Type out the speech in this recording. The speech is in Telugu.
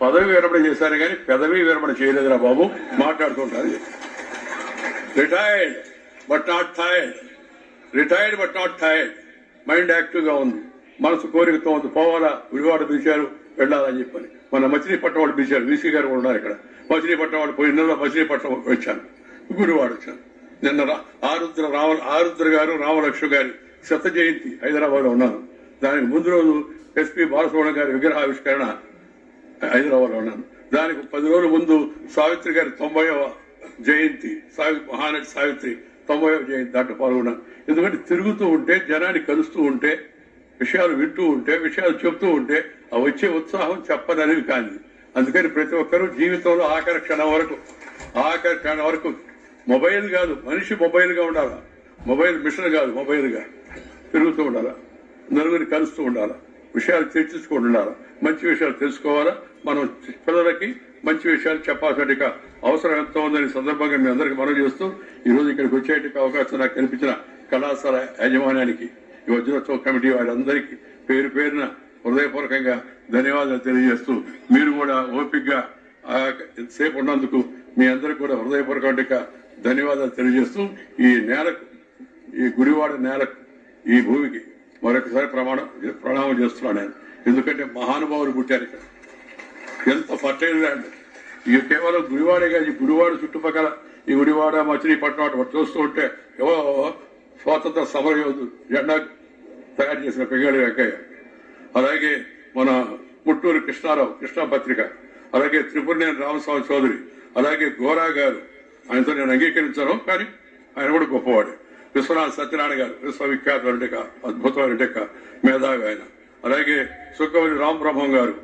పదవి విరమణ చేశారు కానీ పెదవి విరమణ చేయలేదురా బాబు, మాట్లాడుతుంటారు. Retired but not tired, retired but not tired. Mind active గా ఉంది, మనసు కోరికతో ఉంది. పోవాలా, విడివాడ పిలిచారు వెళ్ళాలని చెప్పని. మన మచిలీపట్నం వాళ్ళు పిలిచారు, వీసీ గారు కూడా ఉన్నారు ఇక్కడ. మచిలీపట్నం వాళ్ళు పోయి నెలలో మచిలీపట్నం వచ్చాను, గుడివాడ వచ్చాను. నిన్న ఆరుద్ర గారు రామలక్ష్మి గారి శత జయంతి హైదరాబాద్ లో ఉన్నాను. దానికి ముందు రోజు ఎస్పీ బాలసుబ్రహ్మణ్యం గారి విగ్రహావిష్కరణ హైదరాబాద్ లో ఉన్నాను. దానికి 10 రోజుల ముందు సావిత్రి గారి 90వ జయంతి, మహానటి సావిత్రి 90వ జయంతి దాంట్లో పాల్గొన్నాను. ఎందుకంటే తిరుగుతూ ఉంటే, జనాన్ని కలుస్తూ ఉంటే, విషయాలు వింటూ ఉంటే, విషయాలు చెప్తూ ఉంటే ఆ వచ్చే ఉత్సాహం చెప్పదనేవి కాదు. అందుకని ప్రతి ఒక్కరూ జీవితంలో ఆఖరి క్షణం వరకు మొబైల్ కాదు, మనిషి మొబైల్ గా ఉండాలా. మొబైల్ మిషన్ కాదు, మొబైల్ గా తిరుగుతూ ఉండాలా, నలుగురిని కలుస్తూ ఉండాలా, విషయాలు చర్చించుకుంటూ ఉండాలా, మంచి విషయాలు తెలుసుకోవాలా. మనం పిల్లలకి మంచి విషయాలు చెప్పాల్సిన అవసరం ఎంత ఉందని సందర్భంగా మీ అందరికీ మనవి చేస్తూ ఈ రోజు ఇక్కడికి వచ్చేటికి అవకాశం నాకు కల్పించిన కళాశాల యాజమాన్యానికి, ఈ వజ్రోత్సవ కమిటీ వారందరికీ పేరు పేరున హృదయపూర్వకంగా ధన్యవాదాలు తెలియజేస్తూ, మీరు కూడా ఓపికగా ఎంతసేపు ఉన్నందుకు మీ అందరికీ కూడా హృదయపూర్వకంగా ధన్యవాదాలు తెలియజేస్తూ, ఈ నేలకు, ఈ గుడివాడ నేలకు, ఈ భూమికి మరొకసారి ప్రణామం చేస్తున్నాను నేను. ఎందుకంటే మహానుభావులు పుట్టారు ఇక్కడ. ఎంత ఫర్టైల్ ల్యాండ్. ఇక కేవలం గుడివాడే కాదు, ఈ గుడివాడ చుట్టుపక్కల ఈ గుడివాడ మచిలీపట్నం అటు చూస్తూ ఉంటే ఏవో స్వాతంత్ర సమర యోధులు జెండా తయారు చేసిన పెంగాళి వెంకయ్య, అలాగే మన ముట్టూరు కృష్ణారావు, కృష్ణా పత్రిక, అలాగే త్రిపురనేని రామస్వామి చౌదరి, అలాగే గోరా గారు, ఆయనతో నేను అంగీకరించాను కానీ ఆయన కూడా గొప్పవాడు. విశ్వనాథ్ సత్యనారాయణ గారు, విశ్వవిఖ్యాత అద్భుతమైన మేధావి ఆయన. అలాగే సుక్కవల్లి రామబ్రహ్మం గారు,